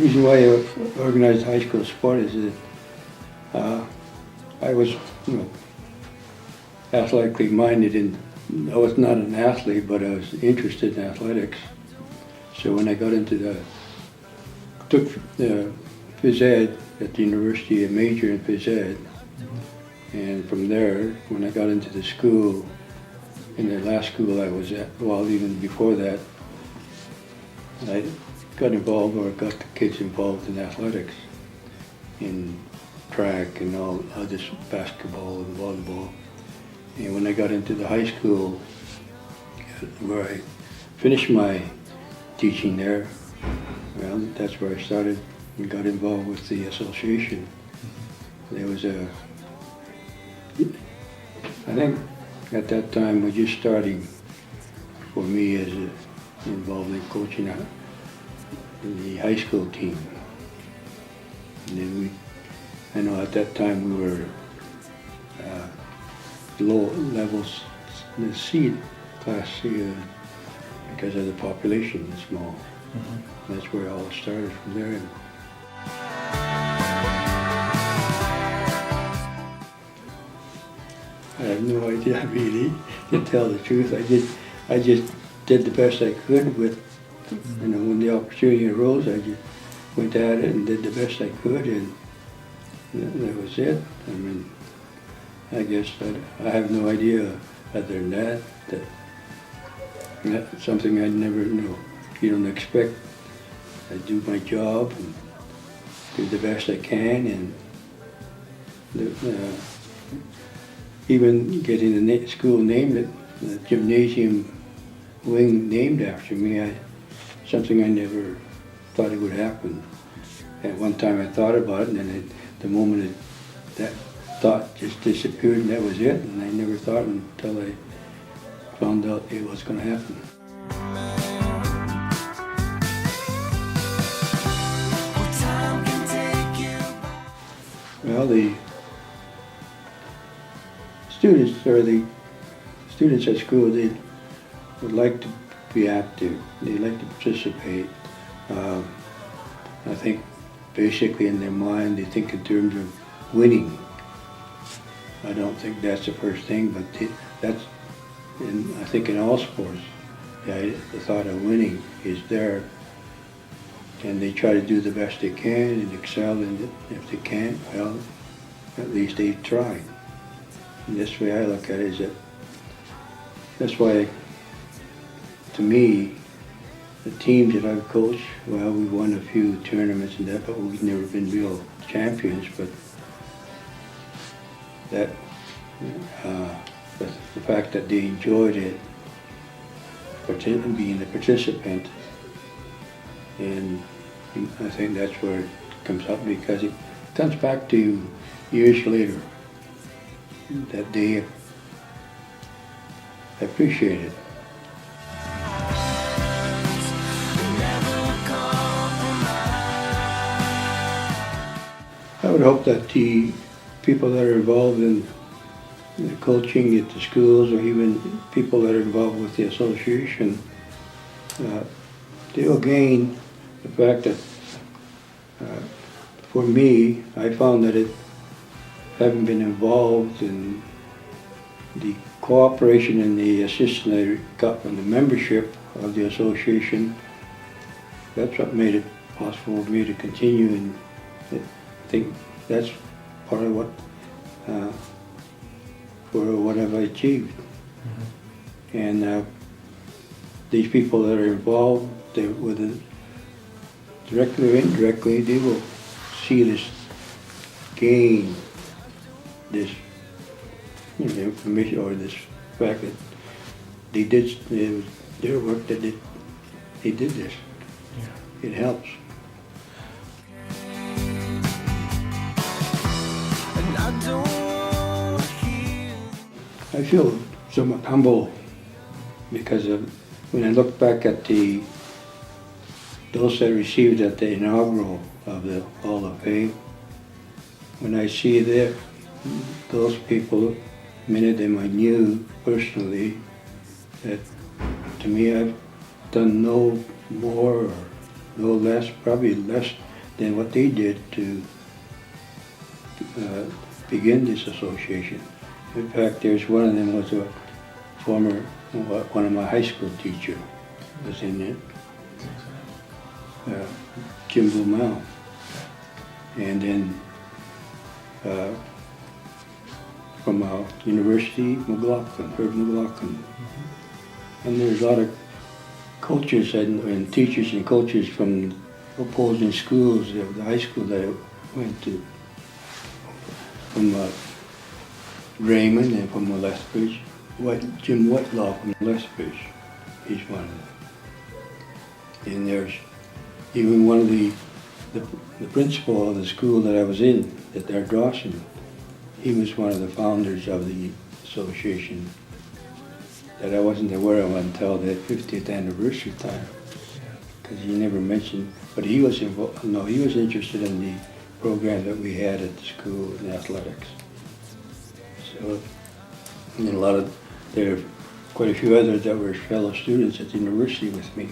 reason why I organized high school sport is that I was, athletically minded, and I was not an athlete, but I was interested in athletics. So when I got took the phys ed at the university, a major in phys ed, and from there, when I got into the school, in the last school I was at, well, even before that, I got involved, or got the kids involved in athletics, in track and all this basketball and volleyball. And when I got into the high school, where I finished my teaching there, well, that's where I started and got involved with the association. There was I think at that time was just starting for me as involved in coaching in the high school team. And then I know at that time we were low levels, the C, class C, because of the population is small. That's where it all started from there. I have no idea really, to tell the truth. I just did the best I could with, when the opportunity arose, I just went at it and did the best I could, and that was it. I mean, I guess I have no idea other than that's something I never know. You don't expect. I do my job and do the best I can, and even getting the school named, the gymnasium wing named after me, something I never thought it would happen. At one time I thought about it, and then the moment that thought just disappeared, and that was it. And I never thought until I found out it was going to happen. Well, the students at school, they would like to be active. They like to participate. I think basically in their mind they think in terms of winning. I don't think that's the first thing, but that's, I think in all sports, the thought of winning is there, and they try to do the best they can and excel in it. If they can't, well, at least they tried. And this way I look at it is that's why, to me, the teams that I've coached, well, we won a few tournaments and that, but we've never been real champions. But the fact that they enjoyed it, being a participant, and I think that's where it comes up, because it comes back to years later that they appreciate it. I would hope that the people that are involved in the coaching at the schools, or even people that are involved with the association, they will gain the fact that, for me, I found that having been involved in the cooperation and the assistance I got from the membership of the association, that's what made it possible for me to continue, and I think that's part of what I've achieved. And these people that are involved, whether directly or indirectly, they will see this gain, this information, or this fact that they did, it was their work that they did this. Yeah. It helps. I feel somewhat humble because when I look back at those that received at the inaugural of the Hall of Fame, when I see those people, many of them I knew personally, that to me I've done no more or no less, probably less then what they did to begin this association. In fact, there's one of them was a former, one of my high school teacher was in it, Jim Blumel. And then from University, Herb McLaughlin. And there's a lot of coaches and teachers and coaches from opposing schools, the high school that I went to, from Raymond and from Lethbridge. Jim Whitelaw from Lethbridge, he's one of them. And there's even one of the principal of the school that I was in, at Dawson, he was one of the founders of the association that I wasn't aware of until the 50th anniversary time, because he never mentioned, but he was involved, no, he was interested in the program that we had at the school in athletics. So, and there are quite a few others that were fellow students at the university with me.